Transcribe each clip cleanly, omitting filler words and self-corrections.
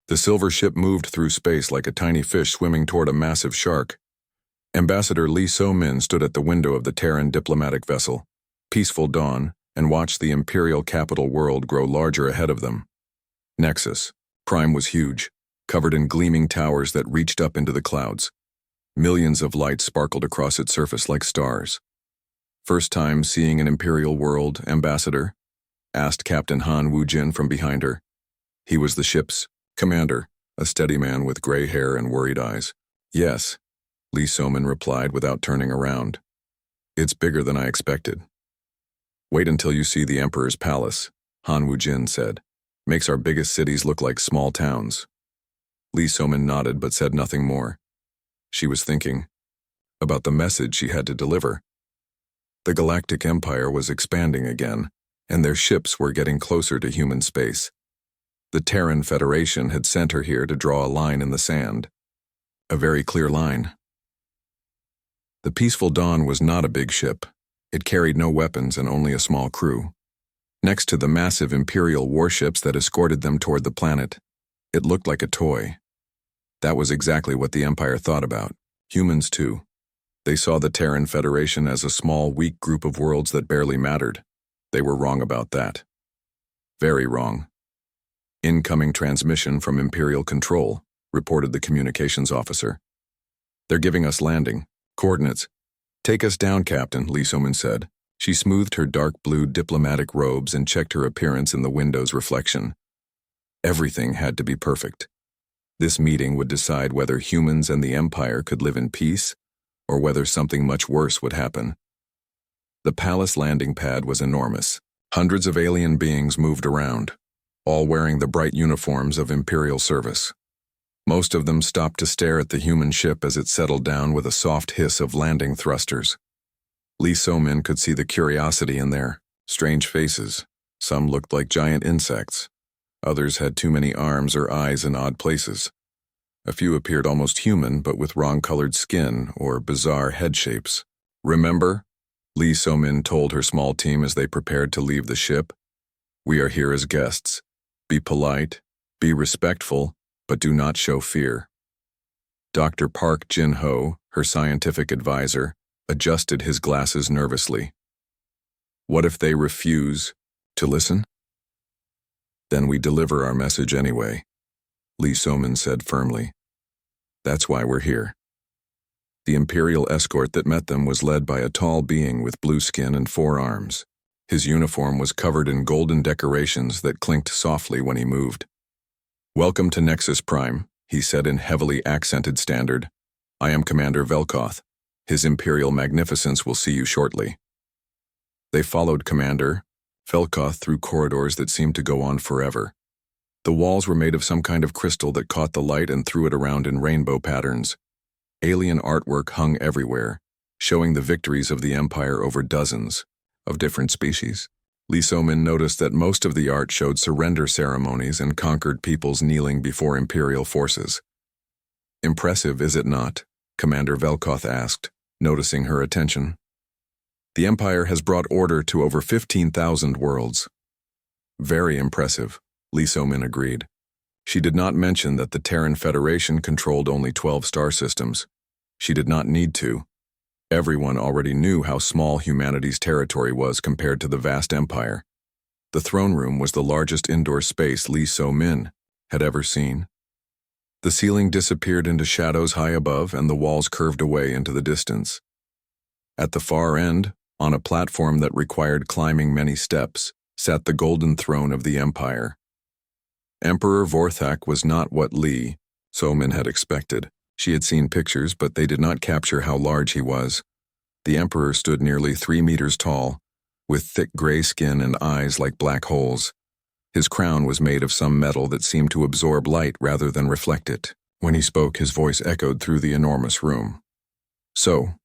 The silver ship moved through space like a tiny fish swimming toward a massive shark. Ambassador Lee So-min stood at the window of the Terran diplomatic vessel, Peaceful Dawn, and watched the imperial capital world grow larger ahead of them. Nexus, Prime was huge, covered in gleaming towers that reached up into the clouds. Millions of lights sparkled across its surface like stars. "First time seeing an imperial world, Ambassador?" asked Captain Han Woo-jin from behind her. He was the ship's commander, a steady man with gray hair and worried eyes. "Yes," Lee So-min replied without turning around. "It's bigger than I expected." "Wait until you see the Emperor's palace," Han Woo-jin said. "Makes our biggest cities look like small towns." Lee So-min nodded but said nothing more. She was thinking about the message she had to deliver. The Galactic Empire was expanding again, and their ships were getting closer to human space. The Terran Federation had sent her here to draw a line in the sand. A very clear line. The Peaceful Dawn was not a big ship. It carried no weapons and only a small crew. Next to the massive Imperial warships that escorted them toward the planet, it looked like a toy. That was exactly what the Empire thought about. Humans, too. They saw the Terran Federation as a small, weak group of worlds that barely mattered. They were wrong about that. Very wrong. "Incoming transmission from Imperial Control," reported the communications officer. "They're giving us landing coordinates." "Take us down, Captain," Lee So-min said. She smoothed her dark blue diplomatic robes and checked her appearance in the window's reflection. Everything had to be perfect. This meeting would decide whether humans and the Empire could live in peace, or whether something much worse would happen. The palace landing pad was enormous. Hundreds of alien beings moved around, all wearing the bright uniforms of Imperial service. Most of them stopped to stare at the human ship as it settled down with a soft hiss of landing thrusters. Lee So-min could see the curiosity in their strange faces. Some looked like giant insects. Others had too many arms or eyes in odd places. A few appeared almost human, but with wrong-colored skin or bizarre head shapes. "Remember?" Lee So-min told her small team as they prepared to leave the ship. "We are here as guests. Be polite, be respectful, but do not show fear." Dr. Park Jin-ho, her scientific advisor, adjusted his glasses nervously. "What if they refuse to listen?" "Then we deliver our message anyway," Lee So-min said firmly. "That's why we're here." The Imperial escort that met them was led by a tall being with blue skin and 4 arms. His uniform was covered in golden decorations that clinked softly when he moved. "Welcome to Nexus Prime," he said in heavily accented standard. "I am Commander Velkoth. His Imperial Magnificence will see you shortly." They followed Commander Velkoth through corridors that seemed to go on forever. The walls were made of some kind of crystal that caught the light and threw it around in rainbow patterns. Alien artwork hung everywhere, showing the victories of the Empire over dozens of different species. Lee So-min noticed that most of the art showed surrender ceremonies and conquered peoples kneeling before Imperial forces. "Impressive, is it not?" Commander Velkoth asked, noticing her attention. "The Empire has brought order to over 15,000 worlds." "Very impressive," Lee So-min agreed. She did not mention that the Terran Federation controlled only 12 star systems. She did not need to. Everyone already knew how small humanity's territory was compared to the vast empire. The throne room was the largest indoor space Lee So-min had ever seen. The ceiling disappeared into shadows high above, and the walls curved away into the distance. At the far end, on a platform that required climbing many steps, sat the golden throne of the Empire. Emperor Vorthak was not what Lee So-min had expected. She had seen pictures, but they did not capture how large he was. The Emperor stood nearly 3 meters tall, with thick gray skin and eyes like black holes. His crown was made of some metal that seemed to absorb light rather than reflect it. When he spoke, his voice echoed through the enormous room. "So,"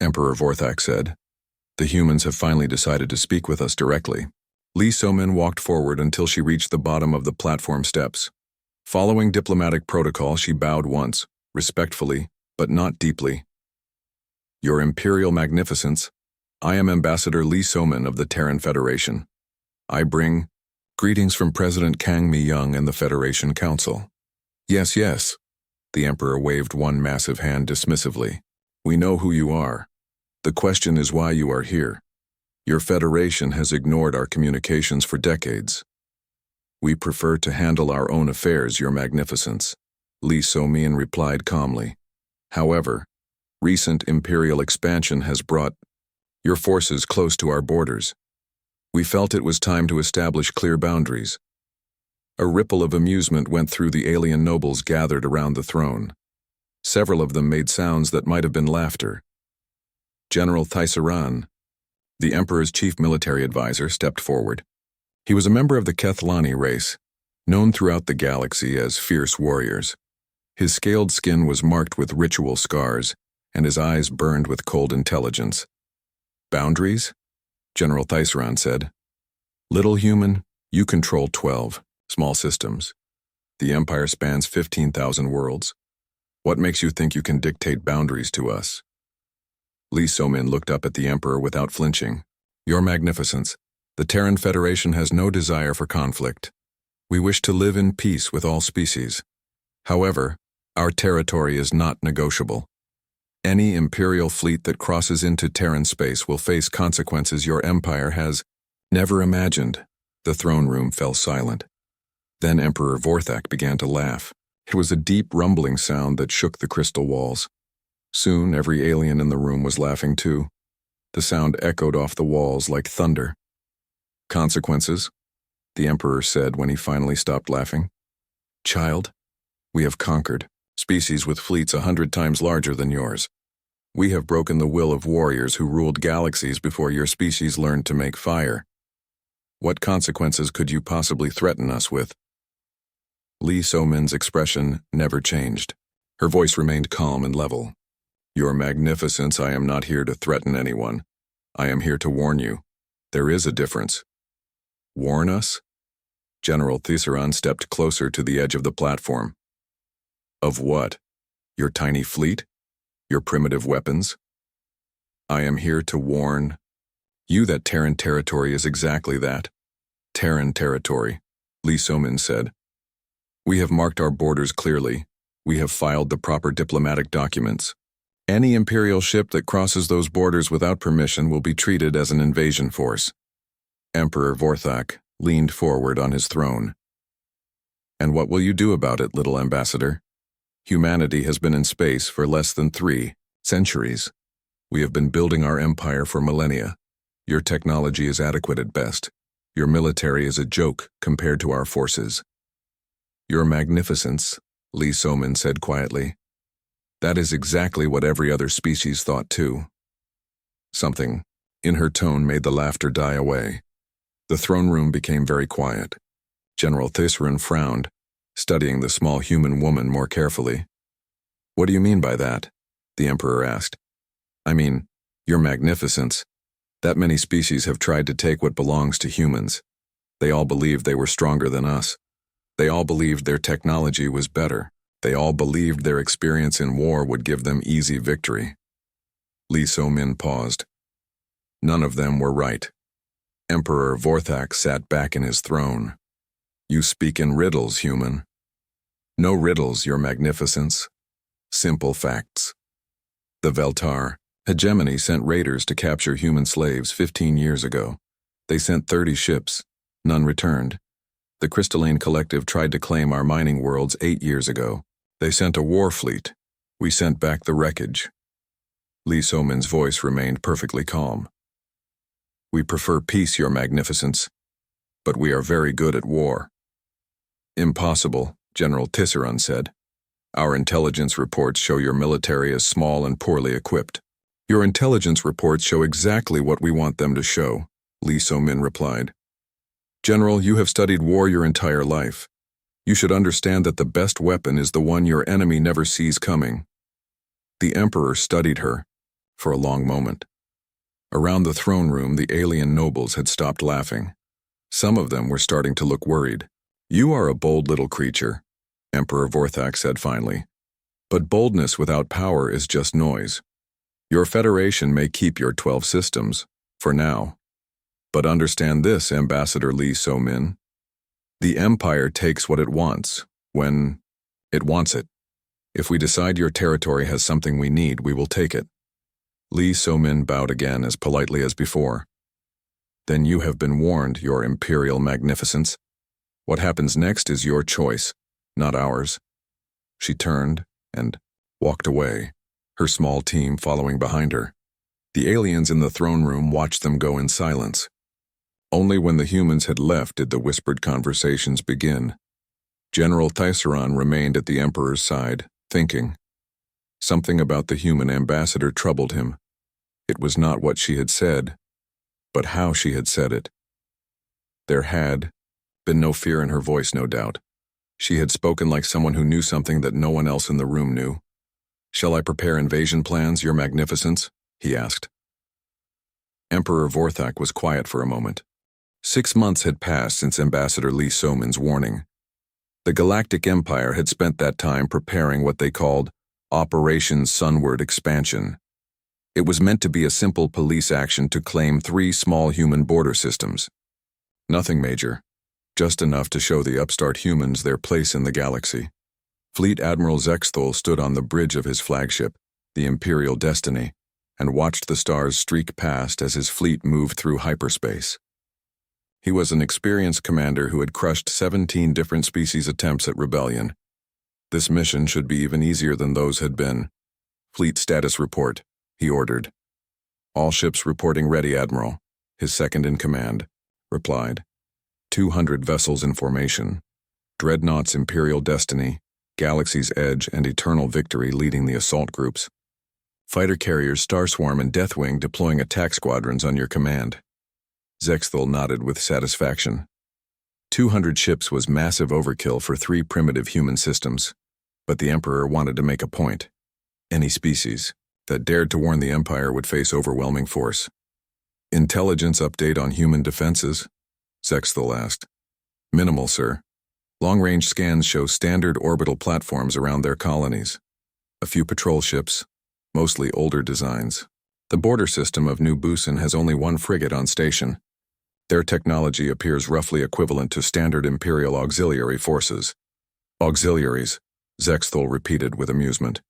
Emperor Vorthak said, "the humans have finally decided to speak with us directly." Lee So-min walked forward until she reached the bottom of the platform steps. Following diplomatic protocol, she bowed once, respectfully, but not deeply. "Your Imperial Magnificence, I am Ambassador Lee So-min of the Terran Federation. I bring greetings from President Kang Mi-young and the Federation Council." Yes, yes. The Emperor waved one massive hand dismissively. We know who you are. The question is why you are here. Your Federation has ignored our communications for decades. We prefer to handle our own affairs, Your Magnificence, Li Somian replied calmly. However, recent Imperial expansion has brought your forces close to our borders. We felt it was time to establish clear boundaries. A ripple of amusement went through the alien nobles gathered around the throne. Several of them made sounds that might have been laughter. General Terran, the Emperor's chief military advisor, stepped forward. He was a member of the Kethlani race, known throughout the galaxy as fierce warriors. His scaled skin was marked with ritual scars, and his eyes burned with cold intelligence. Boundaries? General Terran said. Little human, you control 12 small systems. The Empire spans 15,000 worlds. What makes you think you can dictate boundaries to us? Li Somin looked up at the Emperor without flinching. Your Magnificence, the Terran Federation has no desire for conflict. We wish to live in peace with all species. However, our territory is not negotiable. Any Imperial fleet that crosses into Terran space will face consequences your Empire has never imagined. The throne room fell silent. Then Emperor Vorthak began to laugh. It was a deep rumbling sound that shook the crystal walls. Soon every alien in the room was laughing too. The sound echoed off the walls like thunder. Consequences? The Emperor said when he finally stopped laughing. Child, we have conquered species with fleets 100 times larger than yours. We have broken the will of warriors who ruled galaxies before your species learned to make fire. What consequences could you possibly threaten us with? Li Somin's expression never changed. Her voice remained calm and level. Your Magnificence, I am not here to threaten anyone. I am here to warn you. There is a difference. Warn us? General Terran stepped closer to the edge of the platform. Of what? Your tiny fleet? Your primitive weapons? I am here to warn you that Terran territory is exactly that. Terran territory, Li Somin said. We have marked our borders clearly. We have filed the proper diplomatic documents. Any Imperial ship that crosses those borders without permission will be treated as an invasion force. Emperor Vorthak leaned forward on his throne. And what will you do about it, little ambassador? Humanity has been in space for less than 3 centuries. We have been building our empire for millennia. Your technology is adequate at best. Your military is a joke compared to our forces. Your Magnificence, Li Somin said quietly. That is exactly what every other species thought too. Something in her tone made the laughter die away. The throne room became very quiet. General Terran frowned, studying the small human woman more carefully. What do you mean by that? The Emperor asked. I mean, Your Magnificence, that many species have tried to take what belongs to humans. They all believed they were stronger than us. They all believed their technology was better. They all believed their experience in war would give them easy victory. Li Somin paused. None of them were right. Emperor Vorthak sat back in his throne. You speak in riddles, human. No riddles, Your Magnificence. Simple facts. The Veltar hegemony sent raiders to capture human slaves 15 years ago. They sent 30 ships. None returned. The Crystalline Collective tried to claim our mining worlds 8 years ago. They sent a war fleet. We sent back the wreckage. Li Somin's voice remained perfectly calm. We prefer peace, Your Magnificence, but we are very good at war. Impossible, General Terran said. Our intelligence reports show your military is small and poorly equipped. Your intelligence reports show exactly what we want them to show, Li Somin replied. General, you have studied war your entire life. You should understand that the best weapon is the one your enemy never sees coming. The Emperor studied her for a long moment. Around the throne room, the alien nobles had stopped laughing. Some of them were starting to look worried. You are a bold little creature, Emperor Vorthak said finally. But boldness without power is just noise. Your Federation may keep your 12 systems, for now. But understand this, Ambassador Li Somin. The Empire takes what it wants, when It wants it. If we decide your territory has something we need, we will take it. Lee So-min bowed again as politely as before. Then you have been warned, Your Imperial Magnificence. What happens next is your choice, not ours. She turned and walked away, her small team following behind her. The aliens in the throne room watched them go in silence. Only when the humans had left did the whispered conversations begin. General Theiseron remained at the Emperor's side, thinking. Something about the human ambassador troubled him. It was not what she had said, but how she had said it. There had been no fear in her voice, no doubt. She had spoken like someone who knew something that no one else in the room knew. "Shall I prepare invasion plans, Your Magnificence?" he asked. Emperor Vorthak was quiet for a moment. 6 months had passed since Ambassador Lee So-min's warning. The Galactic Empire had spent that time preparing what they called Operation Sunward Expansion. It was meant to be a simple police action to claim 3 small human border systems. Nothing major, just enough to show the upstart humans their place in the galaxy. Fleet Admiral Zexthul stood on the bridge of his flagship, the Imperial Destiny, and watched the stars streak past as his fleet moved through hyperspace. He was an experienced commander who had crushed 17 different species attempts at rebellion. This mission should be even easier than those had been. "Fleet status report," he ordered. "All ships reporting ready, Admiral," his second-in-command replied. 200 vessels in formation. Dreadnoughts Imperial Destiny, Galaxy's Edge, and Eternal Victory leading the assault groups. Fighter carriers Starswarm and Deathwing deploying attack squadrons on your command. Zexthul nodded with satisfaction. 200 ships was massive overkill for 3 primitive human systems, but the Emperor wanted to make a point. Any species that dared to warn the Empire would face overwhelming force. "Intelligence update on human defenses?" Zexthul asked. "Minimal, sir. Long-range scans show standard orbital platforms around their colonies. A few patrol ships, mostly older designs. The border system of New Busan has only 1 frigate on station. Their technology appears roughly equivalent to standard Imperial auxiliary forces." "Auxiliaries," Zexthul repeated with amusement.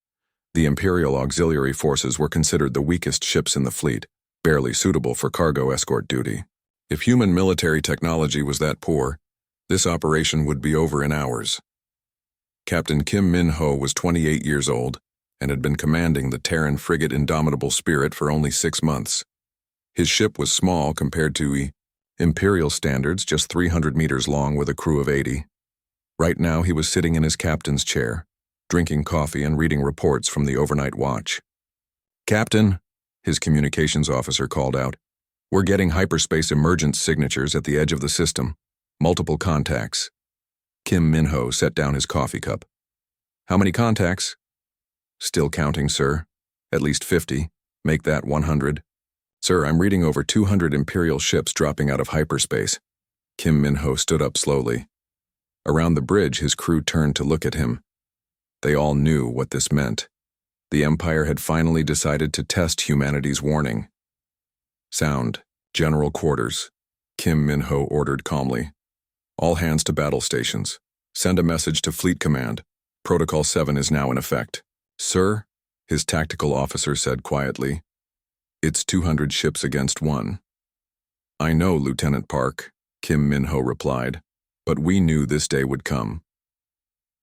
The Imperial auxiliary forces were considered the weakest ships in the fleet, barely suitable for cargo escort duty. If human military technology was that poor, this operation would be over in hours. Captain Kim Min-ho was 28 years old and had been commanding the Terran frigate Indomitable Spirit for only 6 months. His ship was small compared to Imperial standards, just 300 meters long with a crew of 80. Right now he was sitting in his captain's chair, drinking coffee and reading reports from the overnight watch. "Captain," his communications officer called out, "we're getting hyperspace emergence signatures at the edge of the system. Multiple contacts." Kim Min-ho set down his coffee cup. "How many contacts?" "Still counting, sir. At least 50. Make that 100. Sir, I'm reading over 200 Imperial ships dropping out of hyperspace." Kim Min-ho stood up slowly. Around the bridge, his crew turned to look at him. They all knew what this meant. The Empire had finally decided to test humanity's warning. "Sound, General Quarters," Kim Min-ho ordered calmly. "All hands to battle stations. Send a message to Fleet Command. Protocol 7 is now in effect." "Sir," his tactical officer said quietly, "it's 200 ships against 1. "I know, Lieutenant Park," Kim Min-ho replied, "but we knew this day would come."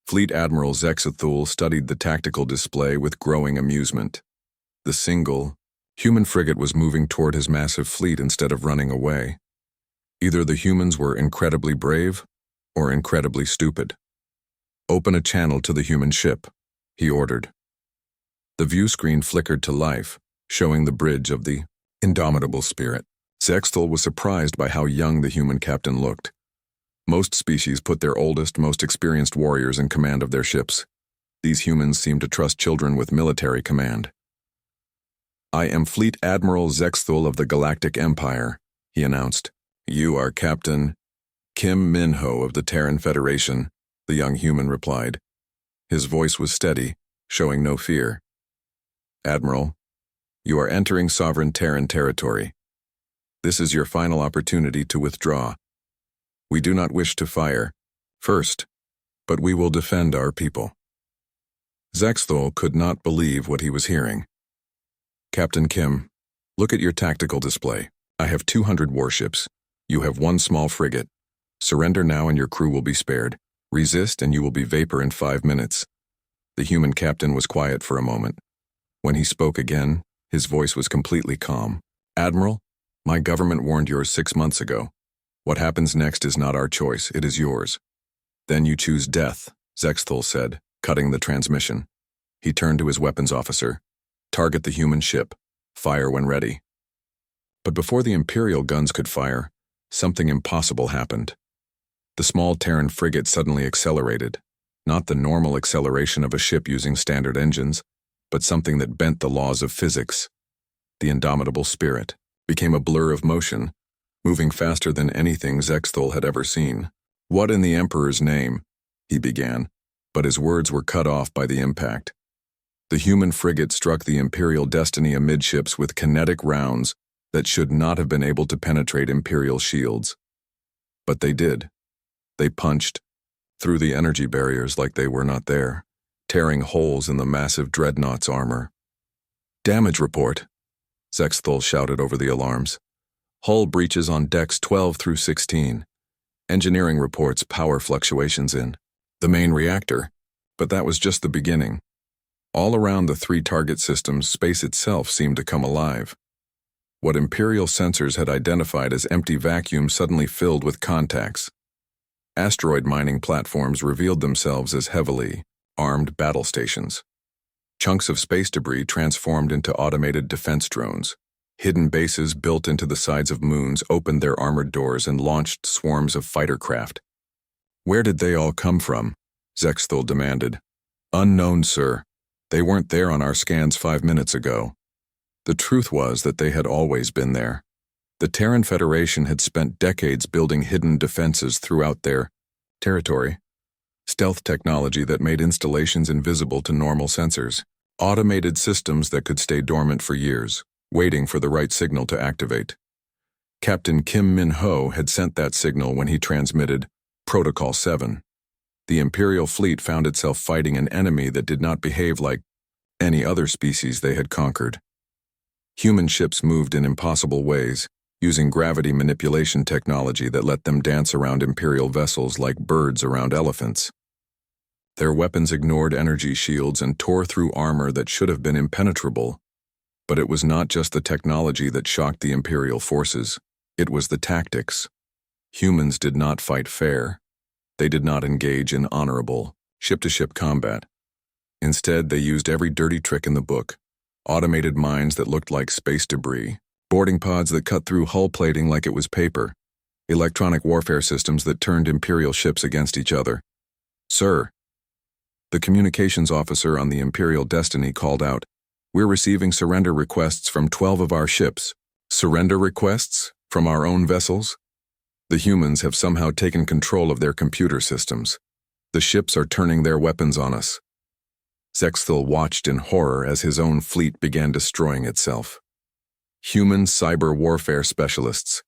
Fleet Admiral Zexthul studied the tactical display with growing amusement. The single, human frigate was moving toward his massive fleet instead of running away. Either the humans were incredibly brave or incredibly stupid. "Open a channel to the human ship," he ordered. The view screen flickered to life, showing the bridge of the Indomitable Spirit. Zexthul was surprised by how young the human captain looked. Most species put their oldest, most experienced warriors in command of their ships. These humans seemed to trust children with military command. "I am Fleet Admiral Zexthul of the Galactic Empire," he announced. "You are Captain Kim Min-ho of the Terran Federation," the young human replied. His voice was steady, showing no fear. "Admiral, you are entering sovereign Terran territory. This is your final opportunity to withdraw. We do not wish to fire, first, but we will defend our people." Zexthol could not believe what he was hearing. Captain Kim, look at your tactical display. I have 200 warships. You have one small frigate. Surrender now and your crew will be spared. Resist and you will be vapor in 5 minutes. The human captain was quiet for a moment. When he spoke again, his voice was completely calm. Admiral, my government warned yours 6 months ago. What happens next is not our choice, it is yours. Then you choose death, Zexthol said, cutting the transmission. He turned to his weapons officer. Target the human ship. Fire when ready. But before the Imperial guns could fire, something impossible happened. The small Terran frigate suddenly accelerated, not the normal acceleration of a ship using standard engines, but something that bent the laws of physics. The indomitable spirit became a blur of motion, moving faster than anything Zexthol had ever seen. What in the Emperor's name? He began, but his words were cut off by the impact. The human frigate struck the Imperial Destiny amidships with kinetic rounds that should not have been able to penetrate Imperial shields. But they did. They punched through the energy barriers like they were not there, tearing holes in the massive dreadnought's armor. Damage report, Zexthol shouted over the alarms. Hull breaches on decks 12 through 16. Engineering reports power fluctuations in the main reactor, but that was just the beginning. All around the 3 target systems, space itself seemed to come alive. What Imperial sensors had identified as empty vacuums suddenly filled with contacts. Asteroid mining platforms revealed themselves as heavily armed battle stations. Chunks of space debris transformed into automated defense drones. Hidden bases built into the sides of moons opened their armored doors and launched swarms of fighter craft. Where did they all come from? Zexthol demanded. Unknown, sir. They weren't there on our scans 5 minutes ago. The truth was that they had always been there. The Terran Federation had spent decades building hidden defenses throughout their territory. Stealth technology that made installations invisible to normal sensors. Automated systems that could stay dormant for years, waiting for the right signal to activate. Captain Kim Min-ho had sent that signal when he transmitted Protocol 7. The Imperial fleet found itself fighting an enemy that did not behave like any other species they had conquered. Human ships moved in impossible ways, using gravity manipulation technology that let them dance around Imperial vessels like birds around elephants. Their weapons ignored energy shields and tore through armor that should have been impenetrable. But it was not just the technology that shocked the Imperial forces, it was the tactics. Humans did not fight fair. They did not engage in honorable, ship-to-ship combat. Instead, they used every dirty trick in the book. Automated mines that looked like space debris, boarding pods that cut through hull plating like it was paper, electronic warfare systems that turned Imperial ships against each other. Sir, the communications officer on the Imperial Destiny called out, "We're receiving surrender requests from 12 of our ships." Surrender requests? From our own vessels? The humans have somehow taken control of their computer systems. The ships are turning their weapons on us. Zexthol watched in horror as his own fleet began destroying itself. Human cyber warfare specialists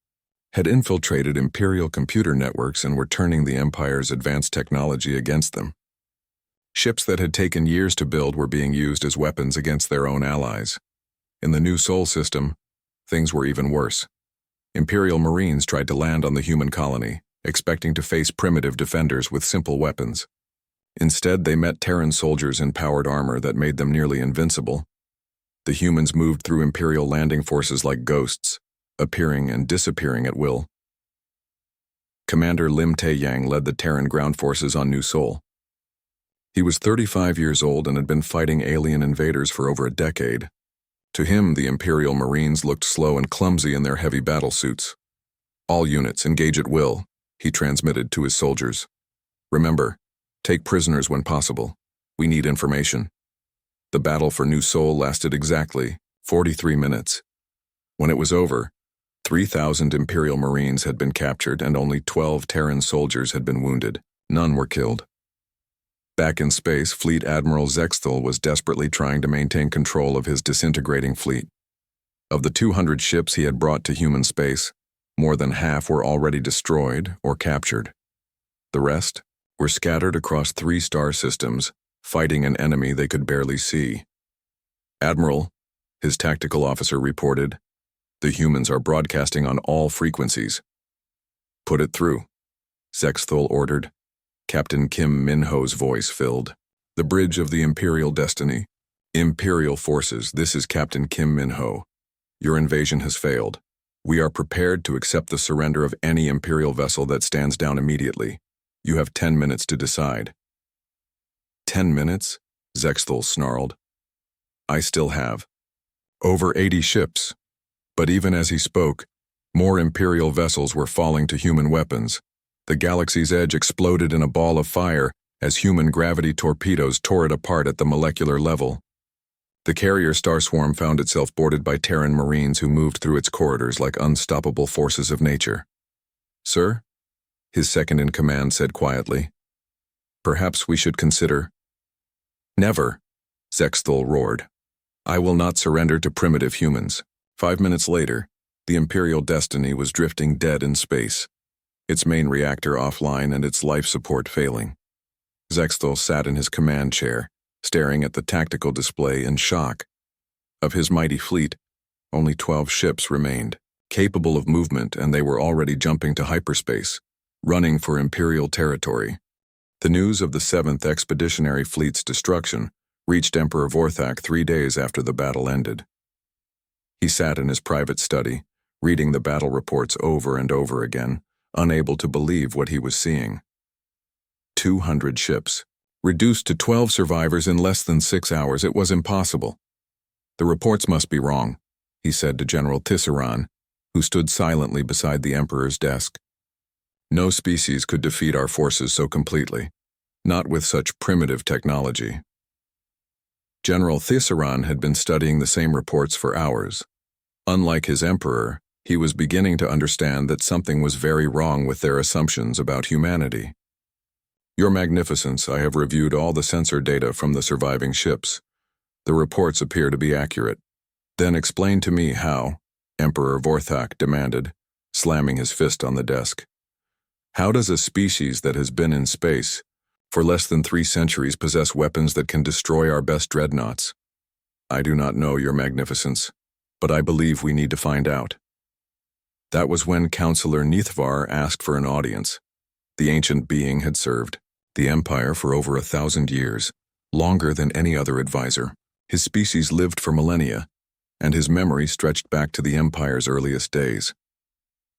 had infiltrated Imperial computer networks and were turning the Empire's advanced technology against them. Ships that had taken years to build were being used as weapons against their own allies. In the new Sol system, things were even worse. Imperial Marines tried to land on the human colony, expecting to face primitive defenders with simple weapons. Instead, they met Terran soldiers in powered armor that made them nearly invincible. The humans moved through Imperial landing forces like ghosts, appearing and disappearing at will. Commander Lim Tae-yang led the Terran ground forces on New Sol. He was 35 years old and had been fighting alien invaders for over a decade. To him, the Imperial Marines looked slow and clumsy in their heavy battle suits. "All units, engage at will," he transmitted to his soldiers. "Remember, take prisoners when possible. We need information." The battle for New Sol lasted exactly 43 minutes. When it was over, 3,000 Imperial Marines had been captured and only 12 Terran soldiers had been wounded. None were killed. Back in space, Fleet Admiral Zexthol was desperately trying to maintain control of his disintegrating fleet. Of the 200 ships he had brought to human space, more than half were already destroyed or captured. The rest were scattered across 3 star systems, fighting an enemy they could barely see. "Admiral," his tactical officer reported, "the humans are broadcasting on all frequencies." "Put it through," Zexthul ordered. Captain Kim Minho's voice filled. "The bridge of the Imperial Destiny. Imperial forces, this is Captain Kim Minho. Your invasion has failed. We are prepared to accept the surrender of any Imperial vessel that stands down immediately. You have 10 minutes to decide." 10 minutes? Zexthul snarled. "I still have over 80 ships." But even as he spoke, more Imperial vessels were falling to human weapons. The galaxy's edge exploded in a ball of fire as human gravity torpedoes tore it apart at the molecular level. The carrier star swarm found itself boarded by Terran Marines who moved through its corridors like unstoppable forces of nature. "Sir?" his second-in-command said quietly. "Perhaps we should consider—" "Never," Zexthul roared. "I will not surrender to primitive humans." 5 minutes later, the Imperial Destiny was drifting dead in space, its main reactor offline and its life support failing. Zexthul sat in his command chair, staring at the tactical display in shock. Of his mighty fleet, only 12 ships remained, capable of movement, and they were already jumping to hyperspace, running for Imperial territory. The news of the 7th Expeditionary Fleet's destruction reached Emperor Vorthak 3 days after the battle ended. He sat in his private study, reading the battle reports over and over again, unable to believe what he was seeing. 200 ships. Reduced to 12 survivors in less than 6 hours, it was impossible. "The reports must be wrong," he said to General Tisserand, who stood silently beside the Emperor's desk. "No species could defeat our forces so completely, not with such primitive technology." General Tisserand had been studying the same reports for hours. Unlike his Emperor, he was beginning to understand that something was very wrong with their assumptions about humanity. "Your Magnificence, I have reviewed all the sensor data from the surviving ships. The reports appear to be accurate." "Then explain to me how," Emperor Vorthak demanded, slamming his fist on the desk. "How does a species that has been in space for less than 3 centuries possess weapons that can destroy our best dreadnoughts?" "I do not know, Your Magnificence, but I believe we need to find out." That was when Counselor Nithvar asked for an audience. The ancient being had served the Empire for over 1,000 years, longer than any other advisor. His species lived for millennia, and his memory stretched back to the Empire's earliest days.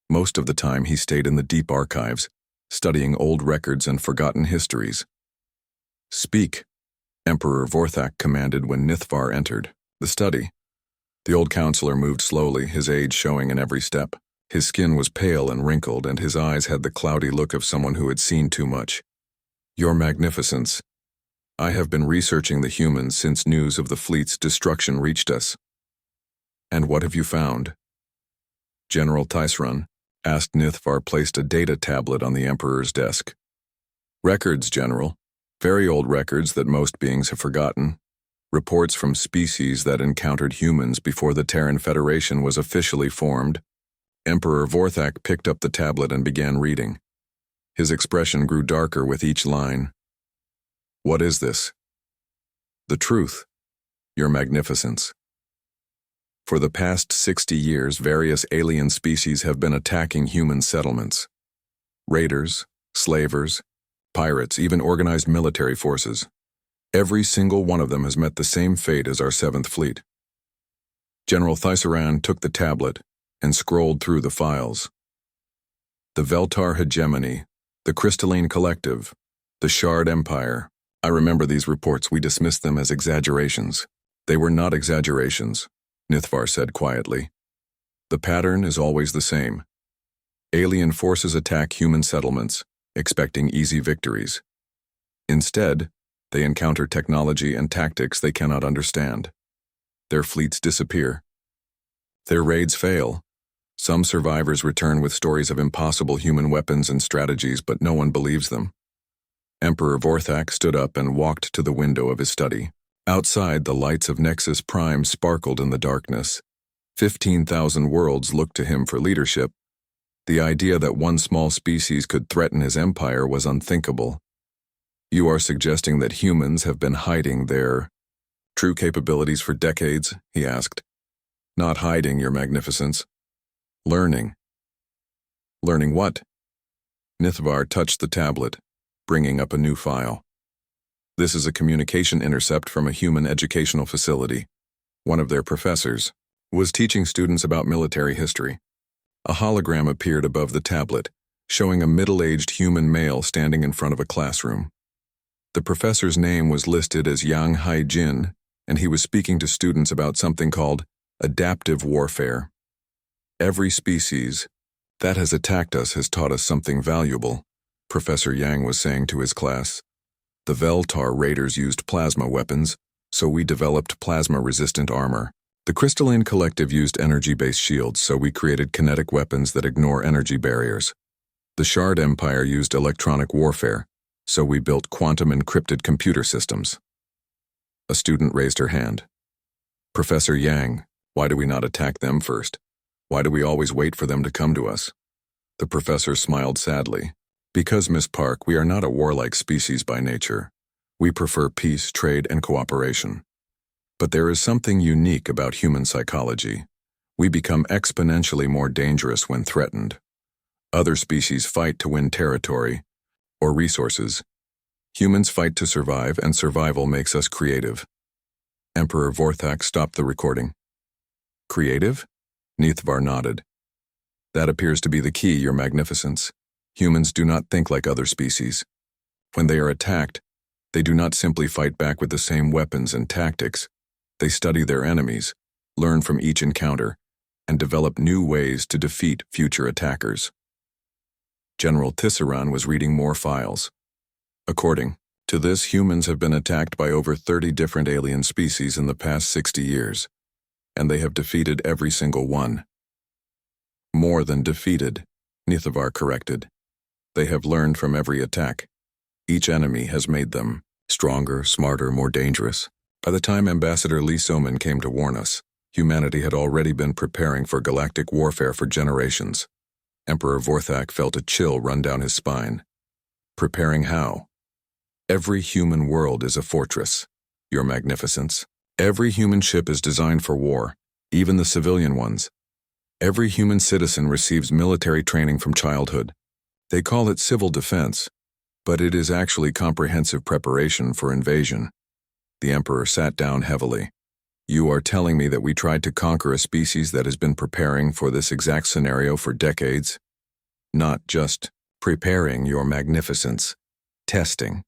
Most of the time he stayed in the deep archives, studying old records and forgotten histories. "Speak," Emperor Vorthak commanded when Nithvar entered the study. The old counselor moved slowly, his age showing in every step. His skin was pale and wrinkled, and his eyes had the cloudy look of someone who had seen too much. "Your Magnificence, I have been researching the humans since news of the fleet's destruction reached us." "And what have you found?" General Tisserand asked. Nithvar placed a data tablet on the Emperor's desk. "Records, General. Very old records that most beings have forgotten. Reports from species that encountered humans before the Terran Federation was officially formed." Emperor Vorthak picked up the tablet and began reading. His expression grew darker with each line. "What is this?" "The truth, Your Magnificence. For the past 60 years, various alien species have been attacking human settlements. Raiders, slavers, pirates, even organized military forces. Every single one of them has met the same fate as our 7th Fleet." General Tisserand took the tablet and scrolled through the files. The Veltar Hegemony, the Crystalline Collective, the Shard Empire. I remember these reports. We dismissed them as exaggerations. They were not exaggerations, Nithvar said quietly. The pattern is always the same. Alien forces attack human settlements, expecting easy victories. Instead, they encounter technology and tactics they cannot understand. Their fleets disappear. Their raids fail. Some survivors return with stories of impossible human weapons and strategies, but no one believes them. Emperor Vorthak stood up and walked to the window of his study. Outside, the lights of Nexus Prime sparkled in the darkness. 15,000 worlds looked to him for leadership. The idea that one small species could threaten his empire was unthinkable. You are suggesting that humans have been hiding their true capabilities for decades, he asked. Not hiding, Your Magnificence. Learning. Learning what? Nithvar touched the tablet, bringing up a new file. This is a communication intercept from a human educational facility. One of their professors was teaching students about military history. A hologram appeared above the tablet, showing a middle-aged human male standing in front of a classroom. The professor's name was listed as Yang Hai-jin, and he was speaking to students about something called adaptive warfare. Every species that has attacked us has taught us something valuable, Professor Yang was saying to his class. The Veltar raiders used plasma weapons, so we developed plasma-resistant armor. The Crystalline Collective used energy-based shields, so we created kinetic weapons that ignore energy barriers. The Shard Empire used electronic warfare, so we built quantum-encrypted computer systems. A student raised her hand. Professor Yang, why do we not attack them first? Why do we always wait for them to come to us? The professor smiled sadly. Because, Miss Park, we are not a warlike species by nature. We prefer peace, trade, and cooperation. But there is something unique about human psychology. We become exponentially more dangerous when threatened. Other species fight to win territory or resources. Humans fight to survive, and survival makes us creative. Emperor Vorthak stopped the recording. Creative? Nithvar nodded. That appears to be the key, Your Magnificence. Humans do not think like other species. When they are attacked, they do not simply fight back with the same weapons and tactics. They study their enemies, learn from each encounter, and develop new ways to defeat future attackers. General Tisserand was reading more files. According to this, humans have been attacked by over 30 different alien species in the past 60 years, and they have defeated every single one. More than defeated, Nithvar corrected. They have learned from every attack. Each enemy has made them stronger, smarter, more dangerous. By the time Ambassador Lee So-min came to warn us, humanity had already been preparing for galactic warfare for generations. Emperor Vorthak felt a chill run down his spine. Preparing how? Every human world is a fortress, Your Magnificence. Every human ship is designed for war, even the civilian ones. Every human citizen receives military training from childhood. They call it civil defense, but it is actually comprehensive preparation for invasion. The Emperor sat down heavily. You are telling me that we tried to conquer a species that has been preparing for this exact scenario for decades? Not just preparing, Your Magnificence. Testing.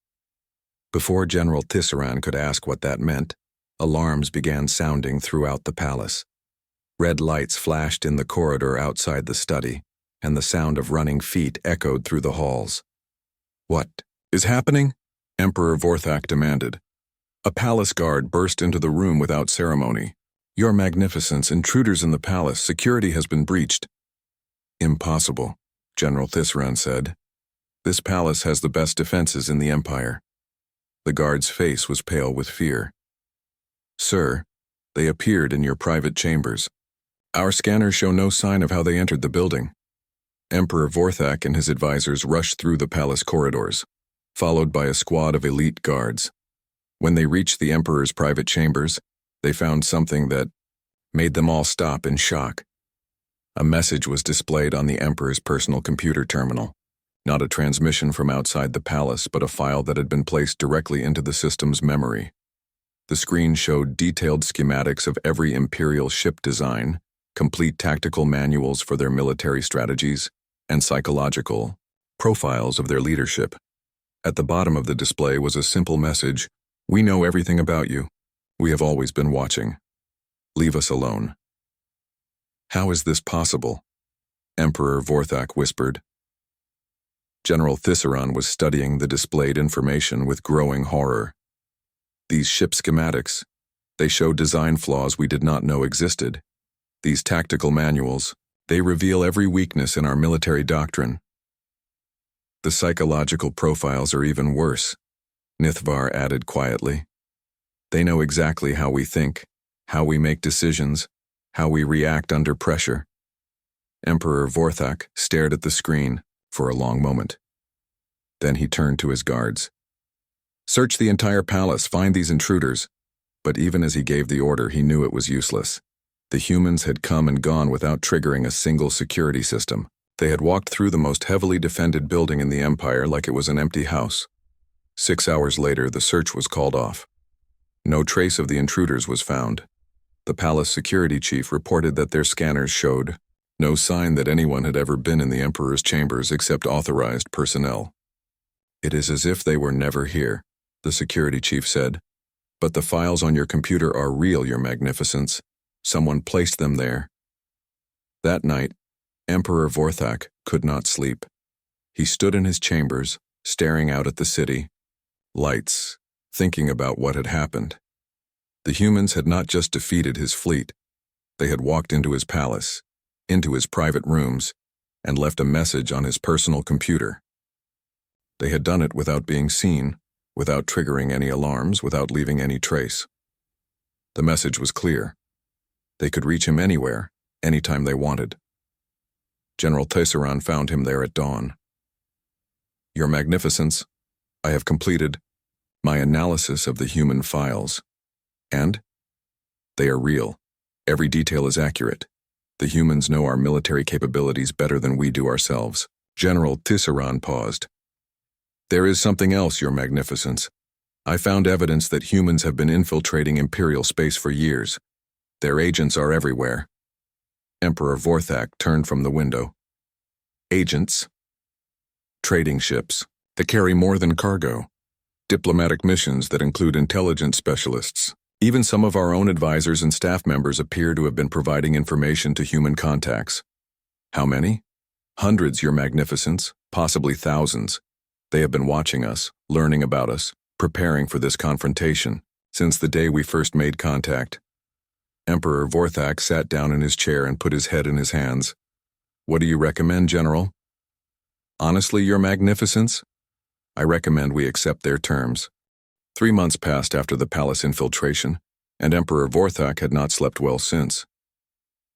Before General Tisserand could ask what that meant, alarms began sounding throughout the palace. Red lights flashed in the corridor outside the study, and the sound of running feet echoed through the halls. What is happening? Emperor Vorthak demanded. A palace guard burst into the room without ceremony. Your Magnificence, intruders in the palace, security has been breached. Impossible, General Tisserand said. This palace has the best defenses in the Empire. The guard's face was pale with fear. Sir, they appeared in your private chambers. Our scanners show no sign of how they entered the building. Emperor Vorthak and his advisors rushed through the palace corridors, followed by a squad of elite guards. When they reached the Emperor's private chambers, they found something that made them all stop in shock. A message was displayed on the Emperor's personal computer terminal. Not a transmission from outside the palace, but a file that had been placed directly into the system's memory. The screen showed detailed schematics of every Imperial ship design, complete tactical manuals for their military strategies, and psychological profiles of their leadership. At the bottom of the display was a simple message: "We know everything about you. We have always been watching. Leave us alone." How is this possible? Emperor Vorthak whispered. General Tisserand was studying the displayed information with growing horror. These ship schematics, they show design flaws we did not know existed. These tactical manuals, they reveal every weakness in our military doctrine. The psychological profiles are even worse, Nithvar added quietly. They know exactly how we think, how we make decisions, how we react under pressure. Emperor Vorthak stared at the screen for a long moment. Then he turned to his guards. Search the entire palace, find these intruders. But even as he gave the order, he knew it was useless. The humans had come and gone without triggering a single security system. They had walked through the most heavily defended building in the Empire like it was an empty house. 6 hours later, the search was called off. No trace of the intruders was found. The palace security chief reported that their scanners showed no sign that anyone had ever been in the Emperor's chambers except authorized personnel. "It is as if they were never here," the security chief said. "But the files on your computer are real, Your Magnificence. Someone placed them there." That night, Emperor Vorthak could not sleep. He stood in his chambers, staring out at the city, lights, thinking about what had happened. The humans had not just defeated his fleet. They had walked into his palace, into his private rooms, and left a message on his personal computer. They had done it without being seen, without triggering any alarms, without leaving any trace. The message was clear. They could reach him anywhere, anytime they wanted. General Terran found him there at dawn. "Your Magnificence, I have completed my analysis of the human files. And they are real. Every detail is accurate. The humans know our military capabilities better than we do ourselves." General Terran paused. "There is something else, Your Magnificence. I found evidence that humans have been infiltrating Imperial space for years. Their agents are everywhere." Emperor Vorthak turned from the window. "Agents? Trading ships that carry more than cargo. Diplomatic missions that include intelligence specialists. Even some of our own advisors and staff members appear to have been providing information to human contacts. How many? Hundreds, Your Magnificence, possibly thousands. They have been watching us, learning about us, preparing for this confrontation, since the day we first made contact." Emperor Vorthak sat down in his chair and put his head in his hands. "What do you recommend, General?" "Honestly, Your Magnificence, I recommend we accept their terms." 3 months passed after the palace infiltration, and Emperor Vorthak had not slept well since.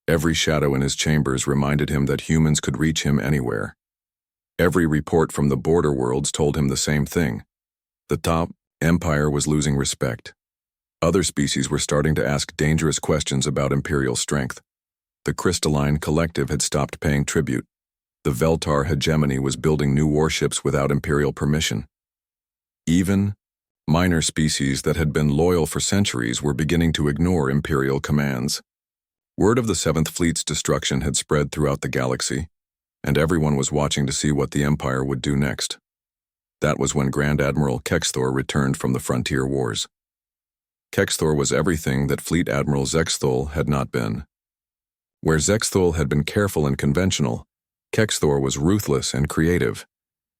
Every shadow in his chambers reminded him that humans could reach him anywhere. Every report from the border worlds told him the same thing. The top empire was losing respect. Other species were starting to ask dangerous questions about Imperial strength. The Crystalline Collective had stopped paying tribute. The Veltar hegemony was building new warships without Imperial permission. Even minor species that had been loyal for centuries were beginning to ignore Imperial commands. Word of the 7th Fleet's destruction had spread throughout the galaxy, and everyone was watching to see what the Empire would do next. That was when Grand Admiral Kexthor returned from the frontier wars. Kexthor was everything that Fleet Admiral Zexthol had not been. Where Zexthol had been careful and conventional, Kexthor was ruthless and creative.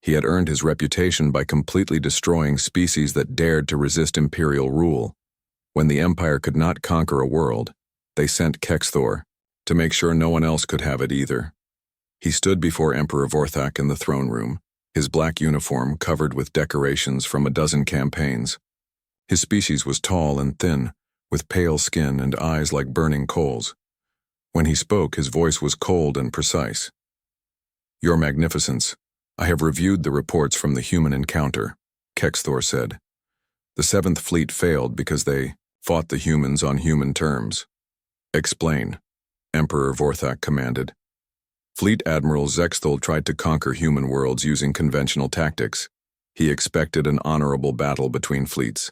He had earned his reputation by completely destroying species that dared to resist Imperial rule. When the Empire could not conquer a world, they sent Kexthor to make sure no one else could have it either. He stood before Emperor Vorthak in the throne room, his black uniform covered with decorations from a dozen campaigns. His species was tall and thin, with pale skin and eyes like burning coals. When he spoke, his voice was cold and precise. "Your Magnificence, I have reviewed the reports from the human encounter," Kexthor said. "The 7th Fleet failed because they fought the humans on human terms." "Explain," Emperor Vorthak commanded. "Fleet Admiral Zexthol tried to conquer human worlds using conventional tactics. He expected an honorable battle between fleets.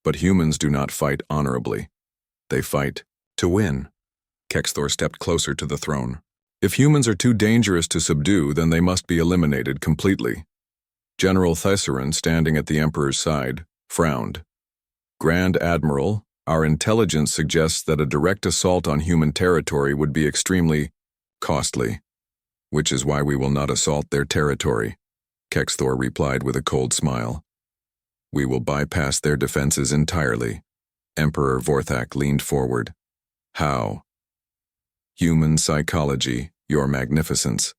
But humans do not fight honorably. They fight to win." Kexthor stepped closer to the throne. "If humans are too dangerous to subdue, then they must be eliminated completely." General Terran, standing at the Emperor's side, frowned. "Grand Admiral, our intelligence suggests that a direct assault on human territory would be extremely costly, which is why we will not assault their territory," Kexthor replied with a cold smile. "We will bypass their defenses entirely." Emperor Vorthak leaned forward. "How?" "Human psychology, Your Magnificence.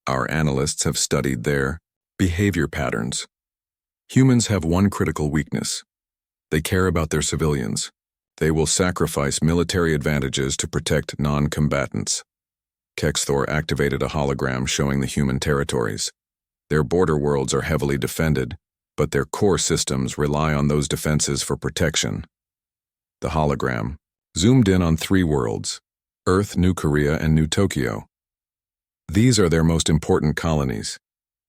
Our analysts have studied their behavior patterns. Humans have one critical weakness. They care about their civilians. They will sacrifice military advantages to protect non-combatants." Kexthor activated a hologram showing the human territories. Their border worlds are heavily defended, but their core systems rely on those defenses for protection. The hologram zoomed in on 3 worlds: Earth, New Korea, and New Tokyo. These are their most important colonies.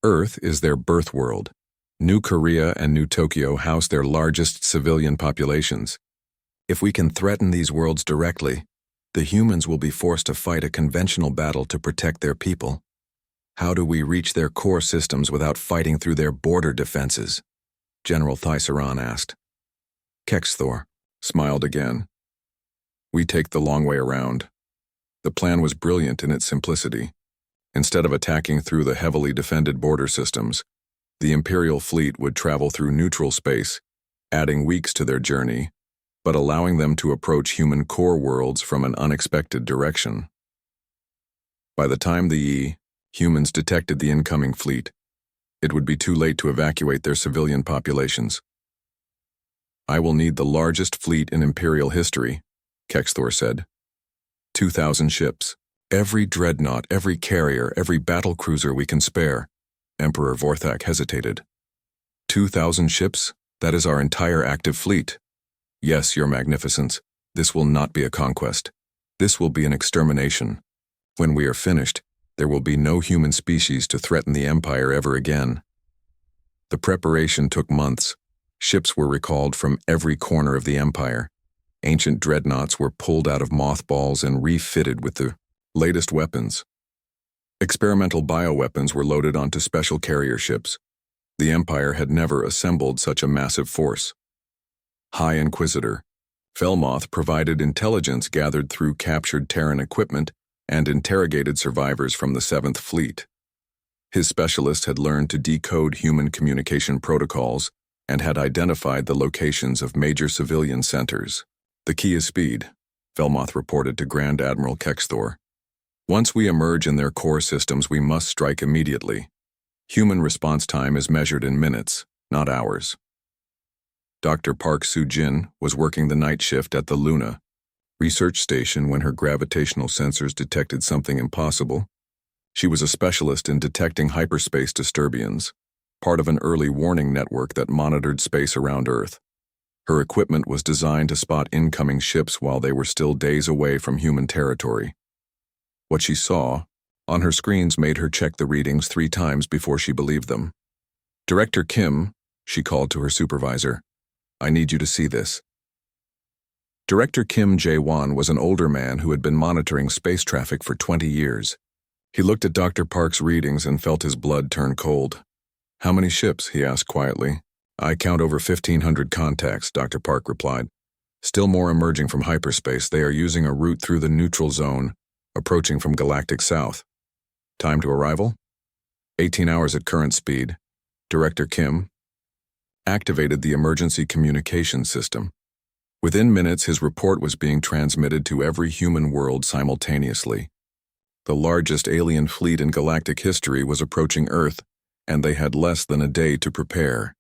Earth is their birth world. New Korea and New Tokyo house their largest civilian populations. If we can threaten these worlds directly, the humans will be forced to fight a conventional battle to protect their people. How do we reach their core systems without fighting through their border defenses? General Thyceron asked. Kexthor smiled again. We take the long way around. The plan was brilliant in its simplicity. Instead of attacking through the heavily defended border systems, the Imperial fleet would travel through neutral space, adding weeks to their journey, but allowing them to approach human core worlds from an unexpected direction. By the time the humans detected the incoming fleet, it would be too late to evacuate their civilian populations. I will need the largest fleet in Imperial history, Kexthor said. 2,000 ships. Every dreadnought, every carrier, every battlecruiser we can spare. Emperor Vorthak hesitated. 2,000 ships? That is our entire active fleet. Yes, Your Magnificence, this will not be a conquest. This will be an extermination. When we are finished, there will be no human species to threaten the Empire ever again. The preparation took months. Ships were recalled from every corner of the Empire. Ancient dreadnoughts were pulled out of mothballs and refitted with the latest weapons. Experimental bioweapons were loaded onto special carrier ships. The Empire had never assembled such a massive force. High Inquisitor Felmoth provided intelligence gathered through captured Terran equipment and interrogated survivors from the 7th Fleet. His specialist had learned to decode human communication protocols and had identified the locations of major civilian centers. The key is speed, Felmoth reported to Grand Admiral Kexthor. Once we emerge in their core systems, we must strike immediately. Human response time is measured in minutes, not hours. Dr. Park Soo-jin was working the night shift at the Luna research station when her gravitational sensors detected something impossible. She was a specialist in detecting hyperspace disturbians, part of an early warning network that monitored space around Earth. Her equipment was designed to spot incoming ships while they were still days away from human territory. What she saw on her screens made her check the readings 3 times before she believed them. Director Kim, she called to her supervisor, I need you to see this. Director Kim Jae-won was an older man who had been monitoring space traffic for 20 years. He looked at Dr. Park's readings and felt his blood turn cold. How many ships? He asked quietly. I count over 1,500 contacts, Dr. Park replied. Still more emerging from hyperspace. They are using a route through the neutral zone, approaching from Galactic South. Time to arrival? 18 hours at current speed. Director Kim activated the emergency communication system. Within minutes, his report was being transmitted to every human world simultaneously. The largest alien fleet in galactic history was approaching Earth, and they had less than a day to prepare.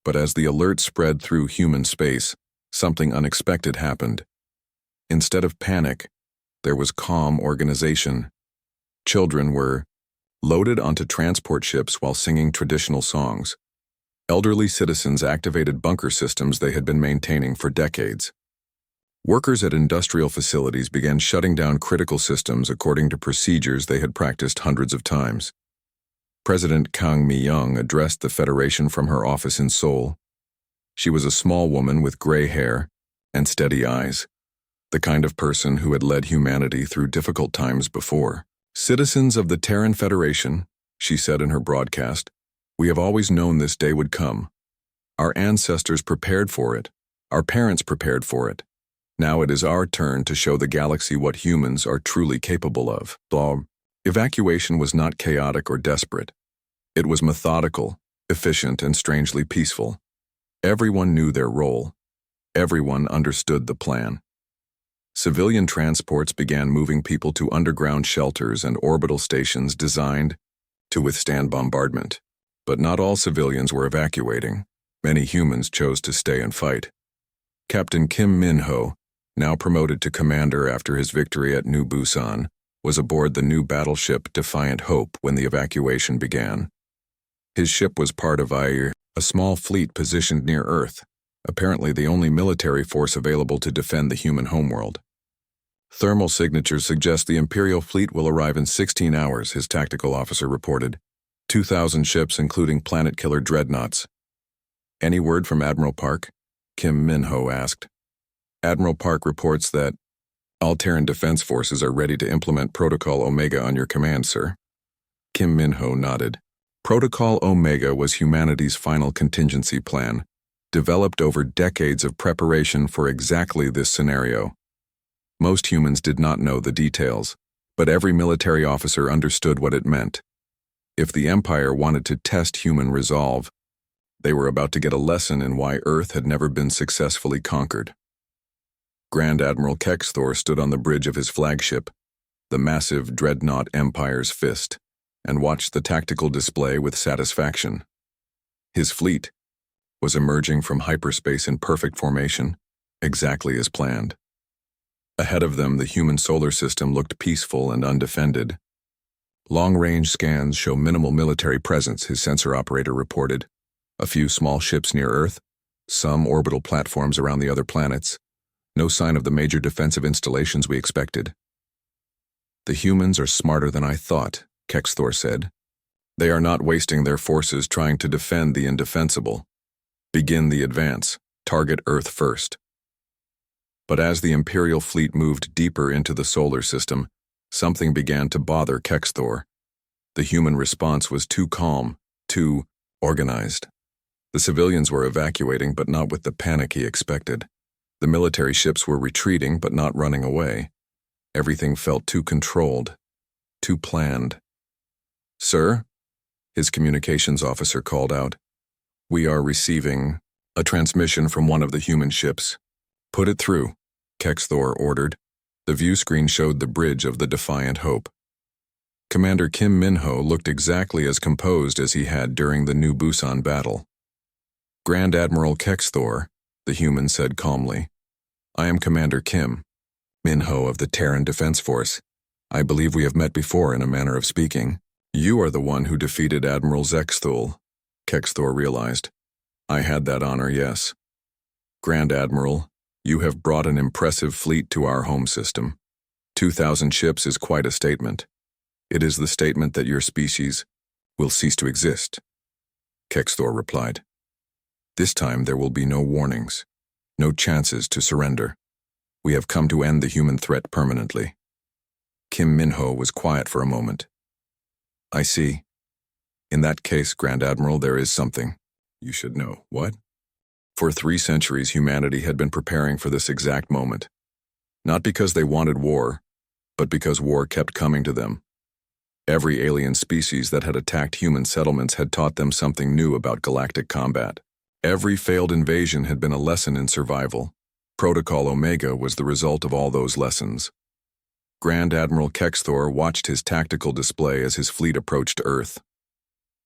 But as the alert spread through human space, something unexpected happened. Instead of panic, there was calm organization. Children were loaded onto transport ships while singing traditional songs. Elderly citizens activated bunker systems they had been maintaining for decades. Workers at industrial facilities began shutting down critical systems according to procedures they had practiced hundreds of times. President Kang Mi-young addressed the Federation from her office in Seoul. She was a small woman with gray hair and steady eyes, the kind of person who had led humanity through difficult times before. Citizens of the Terran Federation, she said in her broadcast, we have always known this day would come. Our ancestors prepared for it. Our parents prepared for it. Now it is our turn to show the galaxy what humans are truly capable of. The evacuation was not chaotic or desperate. It was methodical, efficient, and strangely peaceful. Everyone knew their role. Everyone understood the plan. Civilian transports began moving people to underground shelters and orbital stations designed to withstand bombardment. But not all civilians were evacuating. Many humans chose to stay and fight. Captain Kim Min-ho, now promoted to commander after his victory at New Busan, was aboard the new battleship Defiant Hope when the evacuation began. His ship was part of a small fleet positioned near Earth, apparently the only military force available to defend the human homeworld. Thermal signatures suggest the Imperial fleet will arrive in 16 hours, his tactical officer reported. 2,000 ships, including planet-killer dreadnoughts. Any word from Admiral Park? Kim Min-ho asked. Admiral Park reports that all Terran defense forces are ready to implement Protocol Omega on your command, sir. Kim Min-ho nodded. Protocol Omega was humanity's final contingency plan, developed over decades of preparation for exactly this scenario. Most humans did not know the details, but every military officer understood what it meant. If the Empire wanted to test human resolve, they were about to get a lesson in why Earth had never been successfully conquered. Grand Admiral Kexthor stood on the bridge of his flagship, the massive dreadnought Empire's Fist, and watched the tactical display with satisfaction. His fleet was emerging from hyperspace in perfect formation, exactly as planned. Ahead of them, the human solar system looked peaceful and undefended. Long-range scans show minimal military presence, his sensor operator reported. A few small ships near Earth, some orbital platforms around the other planets. No sign of the major defensive installations we expected. The humans are smarter than I thought, Kexthor said. They are not wasting their forces trying to defend the indefensible. Begin the advance. Target Earth first. But as the Imperial fleet moved deeper into the solar system, something began to bother Kexthor. The human response was too calm, too organized. The civilians were evacuating, but not with the panic he expected. The military ships were retreating, but not running away. Everything felt too controlled, too planned. "Sir," his communications officer called out, "we are receiving a transmission from one of the human ships." "Put it through," Kexthor ordered. The view screen showed the bridge of the Defiant Hope. Commander Kim Min-ho looked exactly as composed as he had during the New Busan battle. "Grand Admiral Kexthor," the human said calmly. "I am Commander Kim Min-ho of the Terran Defense Force. I believe we have met before in a manner of speaking. You are the one who defeated Admiral Zexthul," Kexthor realized. "I had that honor, yes. Grand Admiral, you have brought an impressive fleet to our home system. 2,000 ships is quite a statement. It is the statement that your species will cease to exist," Kexthor replied. "This time there will be no warnings, no chances to surrender. We have come to end the human threat permanently." Kim Min-ho was quiet for a moment. "I see. In that case, Grand Admiral, there is something you should know." "What?" "For 3 centuries, humanity had been preparing for this exact moment. Not because they wanted war, but because war kept coming to them. Every alien species that had attacked human settlements had taught them something new about galactic combat. Every failed invasion had been a lesson in survival. Protocol Omega was the result of all those lessons." Grand Admiral Kexthor watched his tactical display as his fleet approached Earth.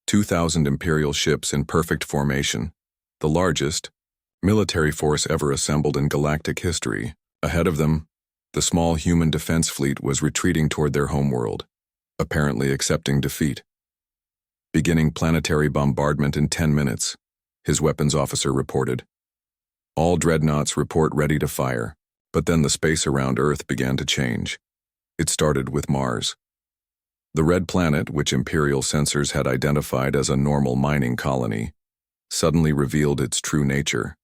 2,000 Imperial ships in perfect formation, the largest military force ever assembled in galactic history. Ahead of them, the small human defense fleet was retreating toward their homeworld, apparently accepting defeat. "Beginning planetary bombardment in 10 minutes, his weapons officer reported. "All dreadnoughts report ready to fire," but then the space around Earth began to change. It started with Mars. The red planet, which Imperial sensors had identified as a normal mining colony, suddenly revealed its true nature.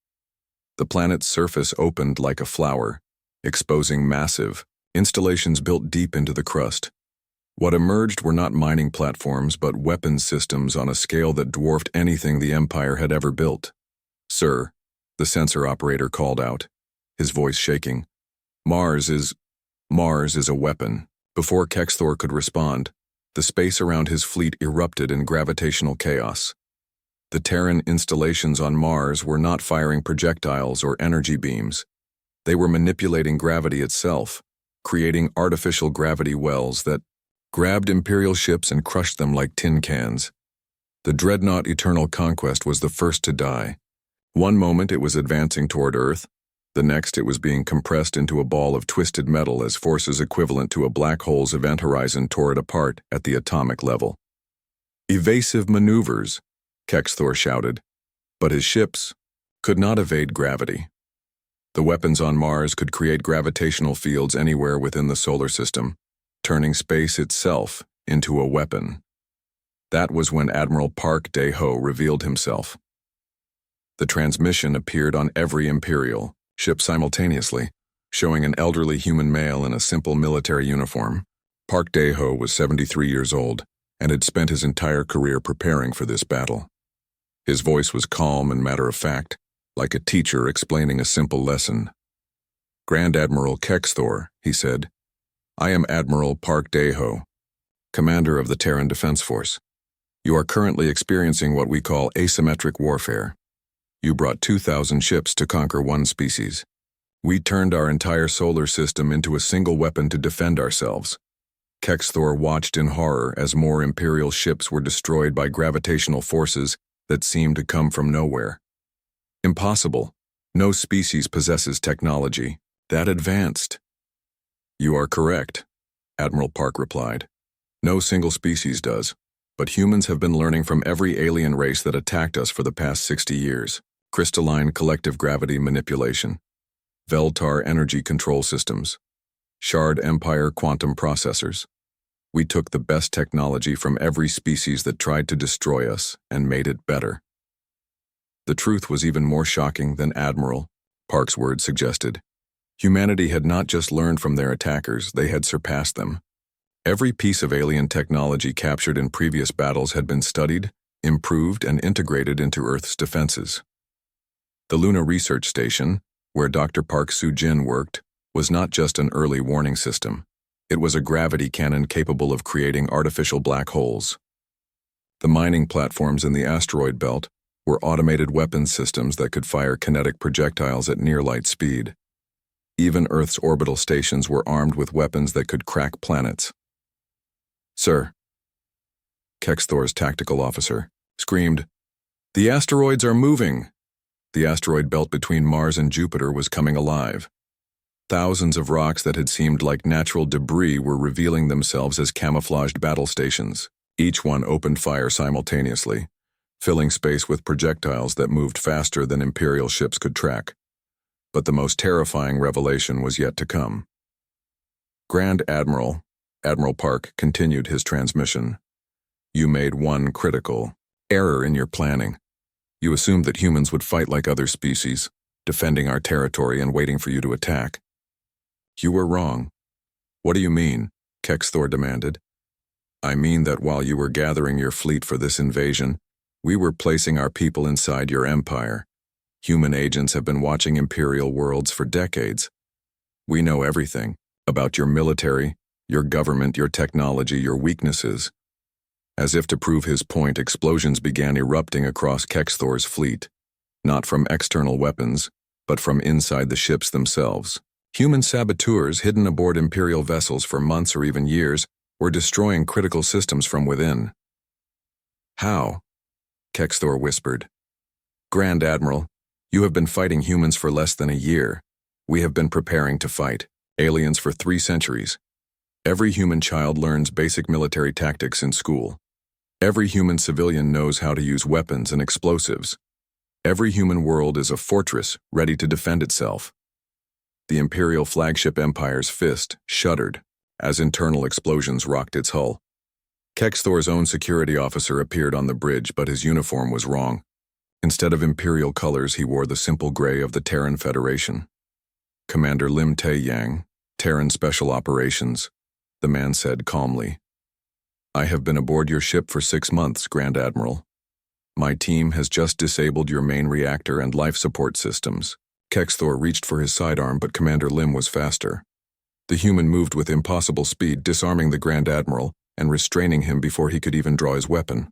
The planet's surface opened like a flower, exposing massive installations built deep into the crust. What emerged were not mining platforms, but weapons systems on a scale that dwarfed anything the Empire had ever built. "Sir," the sensor operator called out, his voice shaking, Mars is a weapon." Before Kexthor could respond, the space around his fleet erupted in gravitational chaos. The Terran installations on Mars were not firing projectiles or energy beams. They were manipulating gravity itself, creating artificial gravity wells that grabbed Imperial ships and crushed them like tin cans. The dreadnought Eternal Conquest was the first to die. One moment it was advancing toward Earth, the next it was being compressed into a ball of twisted metal as forces equivalent to a black hole's event horizon tore it apart at the atomic level. "Evasive maneuvers," Kexthor shouted. But his ships could not evade gravity. The weapons on Mars could create gravitational fields anywhere within the solar system, turning space itself into a weapon. That was when Admiral Park Dae-ho revealed himself. The transmission appeared on every Imperial ship simultaneously, showing an elderly human male in a simple military uniform. Park Dae-ho was 73 years old and had spent his entire career preparing for this battle. His voice was calm and matter-of-fact, like a teacher explaining a simple lesson. "Grand Admiral Kexthor," he said, "I am Admiral Park Dae-ho, commander of the Terran Defense Force. You are currently experiencing what we call asymmetric warfare. You brought 2,000 ships to conquer one species. We turned our entire solar system into a single weapon to defend ourselves." Kexthor watched in horror as more Imperial ships were destroyed by gravitational forces that seemed to come from nowhere. Impossible. No species possesses technology that advanced. "You are correct," Admiral Park replied. "No single species does, but humans have been learning from every alien race that attacked us for the past 60 years. Crystalline collective gravity manipulation, Veltar energy control systems, Shard Empire quantum processors. We took the best technology from every species that tried to destroy us and made it better." The truth was even more shocking than Admiral Park's words suggested. Humanity had not just learned from their attackers, they had surpassed them. Every piece of alien technology captured in previous battles had been studied, improved, and integrated into Earth's defenses. The Luna Research Station, where Dr. Park Soo-jin worked, was not just an early warning system. It was a gravity cannon capable of creating artificial black holes. The mining platforms in the asteroid belt were automated weapons systems that could fire kinetic projectiles at near-light speed. Even Earth's orbital stations were armed with weapons that could crack planets. "Sir," Kexthor's tactical officer screamed, "the asteroids are moving!" The asteroid belt between Mars and Jupiter was coming alive. Thousands of rocks that had seemed like natural debris were revealing themselves as camouflaged battle stations. Each one opened fire simultaneously, filling space with projectiles that moved faster than Imperial ships could track. But the most terrifying revelation was yet to come. "Grand Admiral," Admiral Park continued his transmission, "you made one critical error in your planning. You assumed that humans would fight like other species, defending our territory and waiting for you to attack. You were wrong." "What do you mean?" Kexthor demanded. "I mean that while you were gathering your fleet for this invasion, we were placing our people inside your empire. Human agents have been watching Imperial worlds for decades. We know everything about your military, your government, your technology, your weaknesses." As if to prove his point, explosions began erupting across Kexthor's fleet, not from external weapons, but from inside the ships themselves. Human saboteurs hidden aboard Imperial vessels for months or even years were destroying critical systems from within. "How?" Kexthor whispered. "Grand Admiral, you have been fighting humans for less than a year. We have been preparing to fight aliens for 3 centuries. Every human child learns basic military tactics in school. Every human civilian knows how to use weapons and explosives. Every human world is a fortress ready to defend itself." The Imperial flagship Empire's fist shuddered as internal explosions rocked its hull. Kexthor's own security officer appeared on the bridge, but his uniform was wrong. Instead of Imperial colors, he wore the simple gray of the Terran Federation. "Commander Lim Tae-yang, Terran Special Operations," the man said calmly. "I have been aboard your ship for 6 months, Grand Admiral. My team has just disabled your main reactor and life support systems." Kexthor reached for his sidearm, but Commander Lim was faster. The human moved with impossible speed, disarming the Grand Admiral and restraining him before he could even draw his weapon.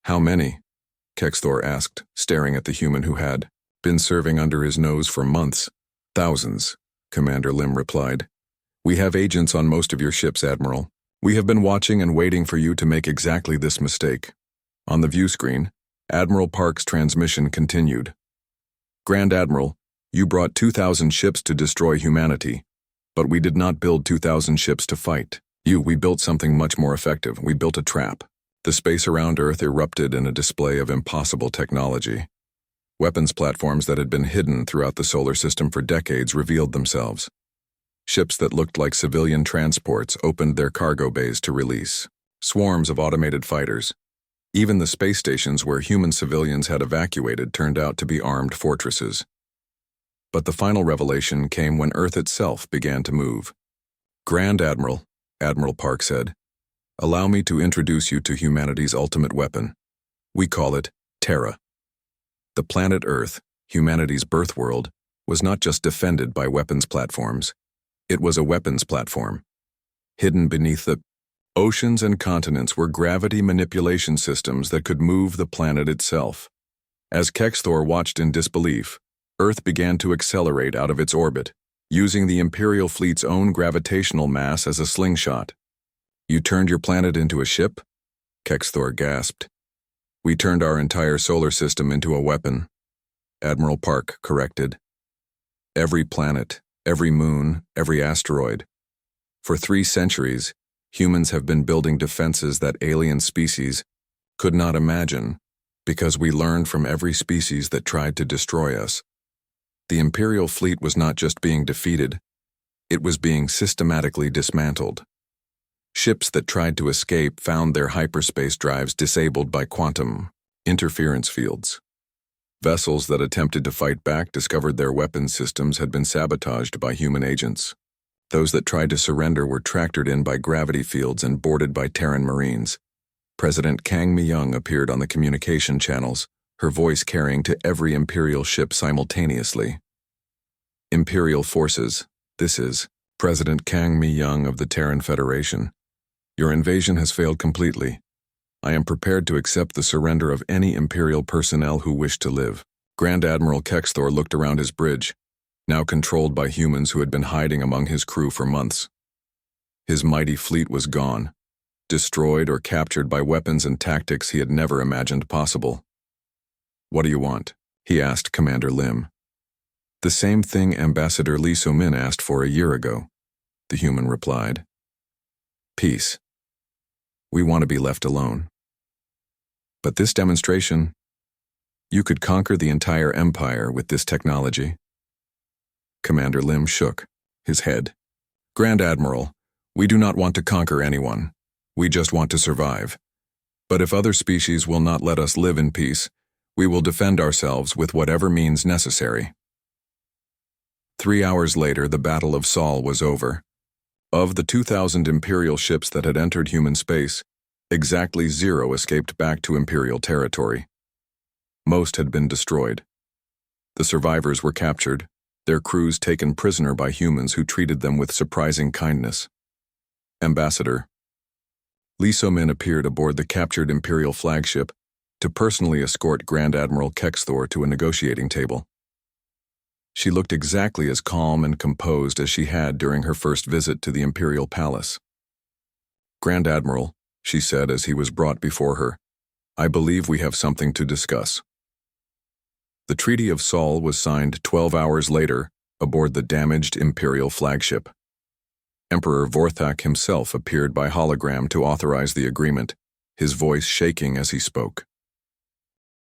"How many?" Kexthor asked, staring at the human who had been serving under his nose for months. "Thousands," Commander Lim replied. "We have agents on most of your ships, Admiral. We have been watching and waiting for you to make exactly this mistake." On the view screen, Admiral Park's transmission continued. "Grand Admiral, you brought 2,000 ships to destroy humanity, but we did not build 2,000 ships to fight. We built something much more effective. We built a trap. The space around Earth erupted in a display of impossible technology. Weapons platforms that had been hidden throughout the solar system for decades revealed themselves. Ships that looked like civilian transports opened their cargo bays to release. Swarms of automated fighters. Even the space stations where human civilians had evacuated turned out to be armed fortresses. But the final revelation came when Earth itself began to move. "Grand Admiral," Admiral Park said, "allow me to introduce you to humanity's ultimate weapon. We call it Terra." The planet Earth, humanity's birth world, was not just defended by weapons platforms. It was a weapons platform. Hidden beneath the oceans and continents were gravity manipulation systems that could move the planet itself. As Kexthor watched in disbelief, Earth began to accelerate out of its orbit, using the Imperial fleet's own gravitational mass as a slingshot. "You turned your planet into a ship?" Kexthor gasped. "We turned our entire solar system into a weapon," Admiral Park corrected. "Every planet, every moon, every asteroid. For 3 centuries, humans have been building defenses that alien species could not imagine, because we learned from every species that tried to destroy us. The Imperial fleet was not just being defeated, it was being systematically dismantled. Ships that tried to escape found their hyperspace drives disabled by quantum interference fields. Vessels that attempted to fight back discovered their weapons systems had been sabotaged by human agents. Those that tried to surrender were tractored in by gravity fields and boarded by Terran Marines. President Kang Mi-young appeared on the communication channels, her voice carrying to every Imperial ship simultaneously. "Imperial forces, this is President Kang Mi-young of the Terran Federation. Your invasion has failed completely. I am prepared to accept the surrender of any Imperial personnel who wish to live." Grand Admiral Kexthor looked around his bridge, now controlled by humans who had been hiding among his crew for months. His mighty fleet was gone, destroyed or captured by weapons and tactics he had never imagined possible. "What do you want?" he asked Commander Lim. "The same thing Ambassador Lee So-min asked for a year ago," the human replied. "Peace. We want to be left alone. But this demonstration, you could conquer the entire empire with this technology." Commander Lim shook his head. "Grand Admiral, we do not want to conquer anyone. We just want to survive. But if other species will not let us live in peace, we will defend ourselves with whatever means necessary." 3 hours later, the Battle of Sol was over. Of the 2,000 Imperial ships that had entered human space, exactly 0 escaped back to Imperial territory. Most had been destroyed. The survivors were captured, their crews taken prisoner by humans who treated them with surprising kindness. Ambassador Lee So-min appeared aboard the captured Imperial flagship to personally escort Grand Admiral Kexthor to a negotiating table. She looked exactly as calm and composed as she had during her first visit to the Imperial Palace. "Grand Admiral," she said as he was brought before her, "I believe we have something to discuss." The Treaty of Sol was signed 12 hours later aboard the damaged Imperial flagship. Emperor Vorthak himself appeared by hologram to authorize the agreement, his voice shaking as he spoke.